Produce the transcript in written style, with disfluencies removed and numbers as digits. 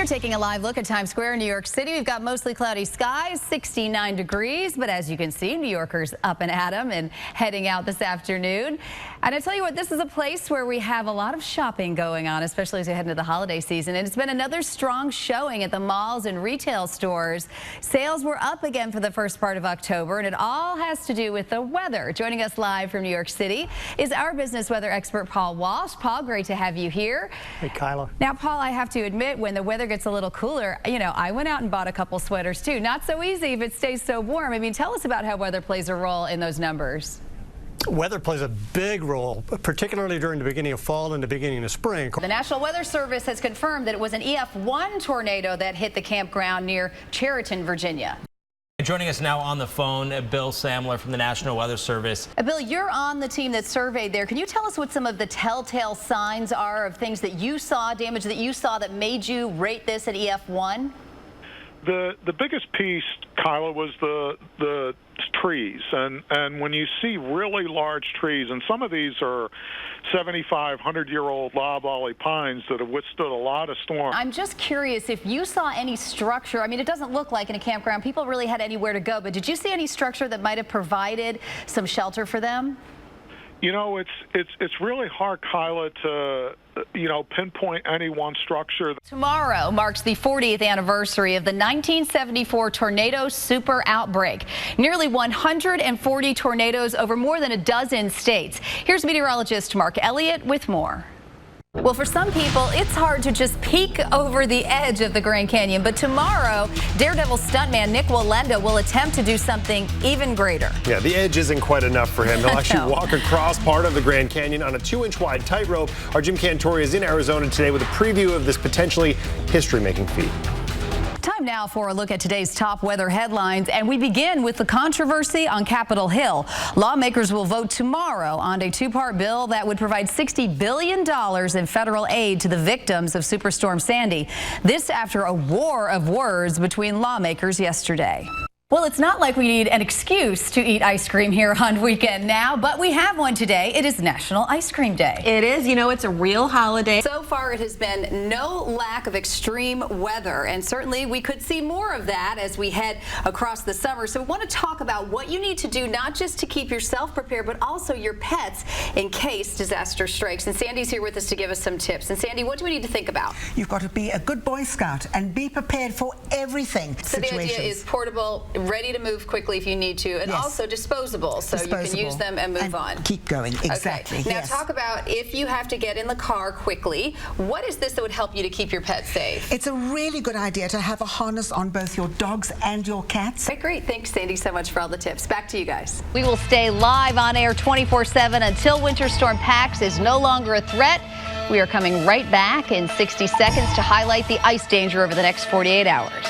We're taking a live look at Times Square in New York City. We've got mostly cloudy skies, 69 degrees, but as you can see, New Yorkers up and at 'em and heading out this afternoon. And I tell you what, this is a place where we have a lot of shopping going on, especially as we head into the holiday season. And it's been another strong showing at the malls and retail stores. Sales were up again for the first part of October, and it all has to do with the weather. Joining us live from New York City is our business weather expert, Paul Walsh. Paul, great to have you here. Hey, Kyla. Now, Paul, I have to admit, when the weather gets a little cooler, I went out and bought a couple sweaters too. Not so easy if it stays so warm. I mean, tell us about how weather plays a role in those numbers. Weather plays a big role, particularly during the beginning of fall and the beginning of spring. The National Weather Service has confirmed that it was an EF1 tornado that hit the campground near Chariton, Virginia. Joining us now on the phone, Bill Samler from the National Weather Service. Bill, you're on the team that surveyed there. Can you tell us what some of the telltale signs are of things that you saw, damage that you saw, that made you rate this at EF1? The biggest piece, Kyla, was the trees, and when you see really large trees, and some of these are 75, 100-year-old loblolly pines that have withstood a lot of storm. I'm just curious if you saw any structure. I mean, it doesn't look like in a campground people really had anywhere to go, but did you see any structure that might have provided some shelter for them? You know, it's really hard, Kyla, to pinpoint any one structure. Tomorrow marks the 40th anniversary of the 1974 tornado super outbreak. Nearly 140 tornadoes over more than a dozen states. Here's meteorologist Mark Elliott with more. Well, for some people, it's hard to just peek over the edge of the Grand Canyon. But tomorrow, Daredevil stuntman Nick Wallenda will attempt to do something even greater. Yeah, the edge isn't quite enough for him. He'll actually walk across part of the Grand Canyon on a 2-inch wide tightrope. Our Jim Cantori is in Arizona today with a preview of this potentially history-making feat. Time now for a look at today's top weather headlines, and we begin with the controversy on Capitol Hill. Lawmakers will vote tomorrow on a two-part bill that would provide $60 billion in federal aid to the victims of Superstorm Sandy. This after a war of words between lawmakers yesterday. Well, it's not like we need an excuse to eat ice cream here on Weekend Now, but we have one today. It is National Ice Cream Day. It is. You know, it's a real holiday. So far, it has been no lack of extreme weather, and certainly we could see more of that as we head across the summer. So we want to talk about what you need to do, not just to keep yourself prepared, but also your pets in case disaster strikes. And Sandy's here with us to give us some tips. And Sandy, what do we need to think about? You've got to be a good Boy Scout and be prepared for everything. So the idea is portable, ready to move quickly if you need to, and also disposable, so you can use them and move on. Keep going, exactly. Okay. Now talk about if you have to get in the car quickly, what is this that would help you to keep your pet safe? It's a really good idea to have a harness on both your dogs and your cats. Okay, great. Thanks, Sandy, so much for all the tips. Back to you guys. We will stay live on air 24/7 until Winter Storm Pax is no longer a threat. We are coming right back in 60 seconds to highlight the ice danger over the next 48 hours.